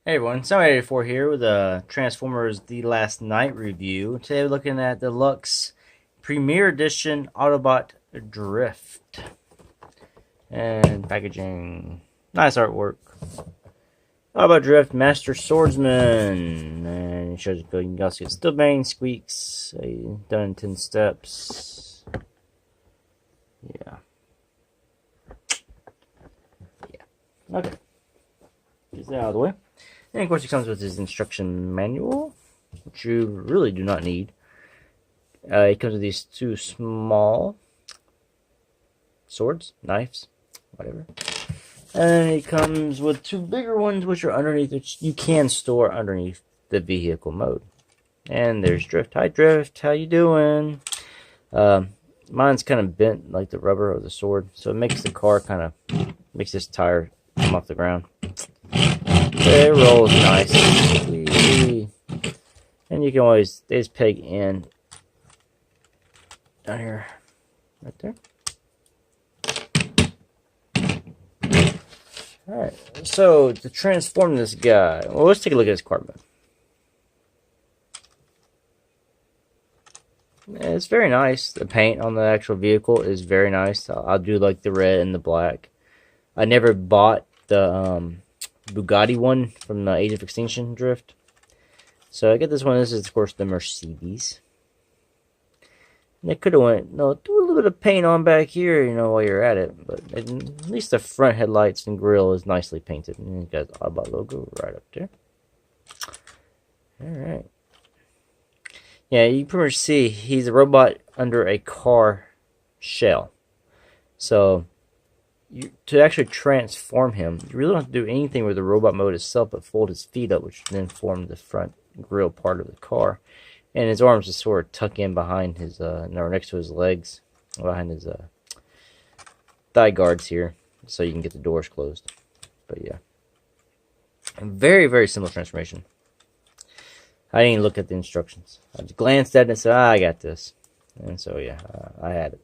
Hey everyone, Summer84 here with Transformers The Last Night review. Today we're looking at Deluxe Premier Edition Autobot Drift. And packaging. Nice artwork. Autobot Drift Master Swordsman. And it shows you can also get steel bang, squeaks, done in 10 steps. Yeah. Okay. Get that out of the way. And of course, it comes with his instruction manual, which you really do not need. It comes with these two small swords, knives, whatever. And it comes with two bigger ones, which are underneath, which you can store underneath the vehicle mode. And there's Drift. Hi, Drift. How you doing? Mine's kind of bent like the rubber of the sword, so it makes the car kind of makes this tire come off the ground. It rolls nice. And you can always, they just peg in down here, right there. Alright, so to transform this guy, well, let's take a look at his card mode. It's very nice. The paint on the actual vehicle is very nice. I do like the red and the black. I never bought the Bugatti one from the Age of Extinction Drift. So I get this one. This is, of course, the Mercedes. And they could have went, no, do a little bit of paint on back here, you know, while you're at it. But at least the front headlights and grille is nicely painted. And you got the Autobot logo right up there. Alright. Yeah, you pretty much see he's a robot under a car shell. So to actually transform him, you really don't have to do anything with the robot mode itself but fold his feet up, which then form the front grille part of the car. And his arms just sort of tuck in behind his, next to his legs, behind his thigh guards here, so you can get the doors closed. But yeah. A very, very simple transformation. I didn't even look at the instructions. I just glanced at it and said, I got this. And so, yeah, I had it.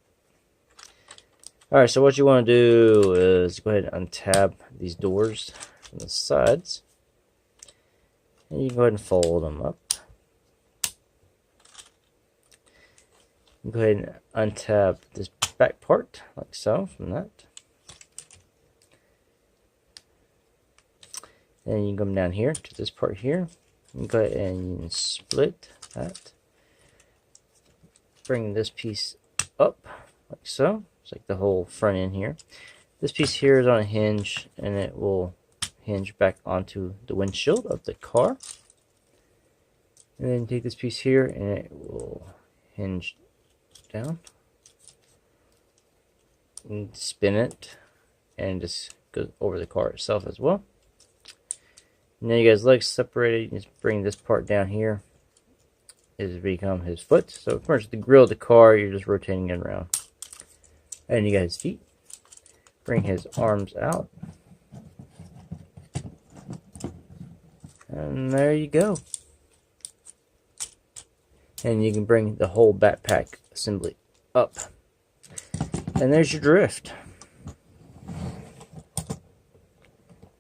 Alright, so what you want to do is go ahead and untab these doors from the sides. And you can go ahead and fold them up. You go ahead and untab this back part, like so, from that. And you can come down here to this part here. You can go ahead and split that. Bring this piece up, like so. It's like the whole front end here. This piece here is on a hinge, and it will hinge back onto the windshield of the car. And then take this piece here, and it will hinge down. And spin it, and just go over the car itself as well. And then you guys' legs separated. You just bring this part down here. It has become his foot. So first, the grill of the car, you're just rotating it around. And you got his feet. Bring his arms out. And there you go. And you can bring the whole backpack assembly up. And there's your drift.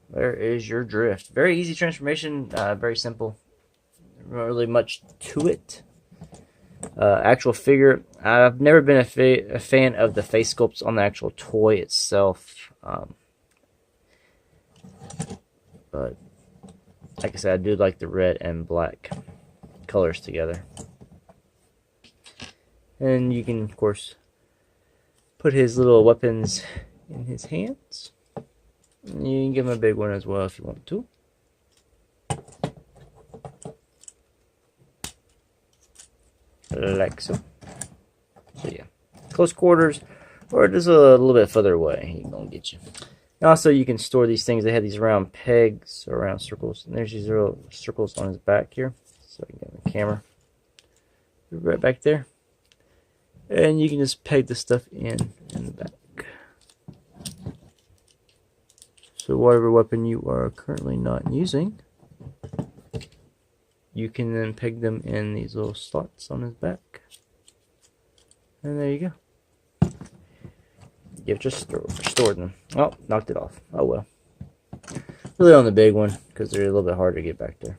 There is your drift. Very easy transformation. Very simple. Not really much to it. Actual figure, I've never been a fan of the face sculpts on the actual toy itself. But like I said, I do like the red and black colors together. And you can, of course, put his little weapons in his hands. And you can give him a big one as well if you want to. Like so. So yeah, close quarters, or just a little bit further away, he's gonna get you. And also, you can store these things. They have these round pegs or round circles, and there's these little circles on his back here. So you get the camera right back there, and you can just peg the stuff in the back. So whatever weapon you are currently not using, you can then peg them in these little slots on his back. And there you go. You've just stored them. Oh, knocked it off. Oh well. Really on the big one, because they're a little bit harder to get back there.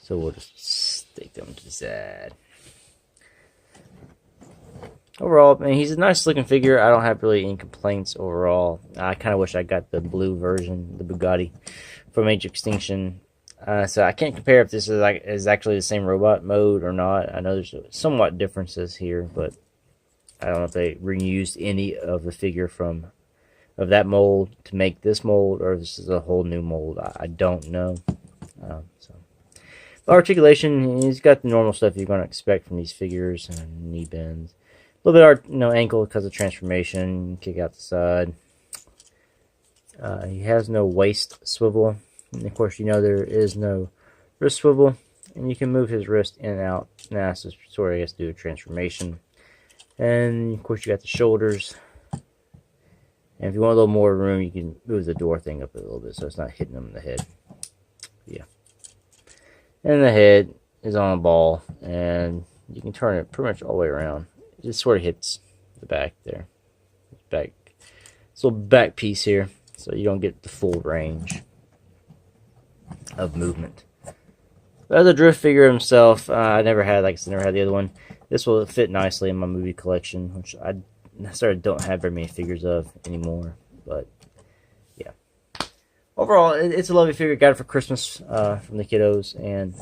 So we'll just stick them to the side. Overall, I mean, he's a nice looking figure. I don't have really any complaints overall. I kind of wish I got the blue version, the Bugatti from Age of Extinction. So I can't compare if this is actually the same robot mode or not. I know there's somewhat differences here, but I don't know if they reused any of the figure of that mold to make this mold, or if this is a whole new mold. I don't know. But articulation, he's got the normal stuff you're going to expect from these figures, and knee bends. A little bit of ankle because of transformation, kick out the side. He has no waist swivel. And of course, there is no wrist swivel. And you can move his wrist in and out. Now, this is sort of, I guess, do a transformation. And of course, you got the shoulders. And if you want a little more room, you can move the door thing up a little bit so it's not hitting him in the head. Yeah. And the head is on a ball. And you can turn it pretty much all the way around. It just sort of hits the back there. Back. This little back piece here. So you don't get the full range of movement. But as a drift figure himself, I never had, like I said, never had the other one. This will fit nicely in my movie collection, which I necessarily don't have very many figures of anymore. But yeah, overall, it's a lovely figure. Got it for Christmas from the kiddos, and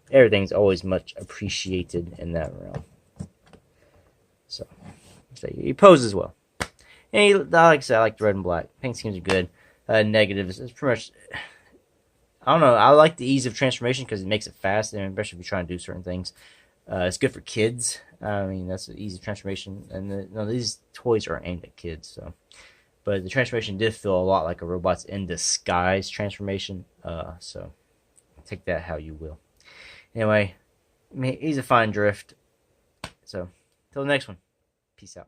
everything's always much appreciated in that realm. So he poses well, and like I said, I like the red and black. Paint schemes are good. Negatives, it's pretty much. I don't know. I like the ease of transformation because it makes it fast, and especially if you're trying to do certain things. It's good for kids. I mean, that's an easy transformation, and these toys are aimed at kids. So, but the transformation did feel a lot like a Robots in Disguise transformation. So, take that how you will. Anyway, I mean, he's a fine drift. So, till the next one. Peace out.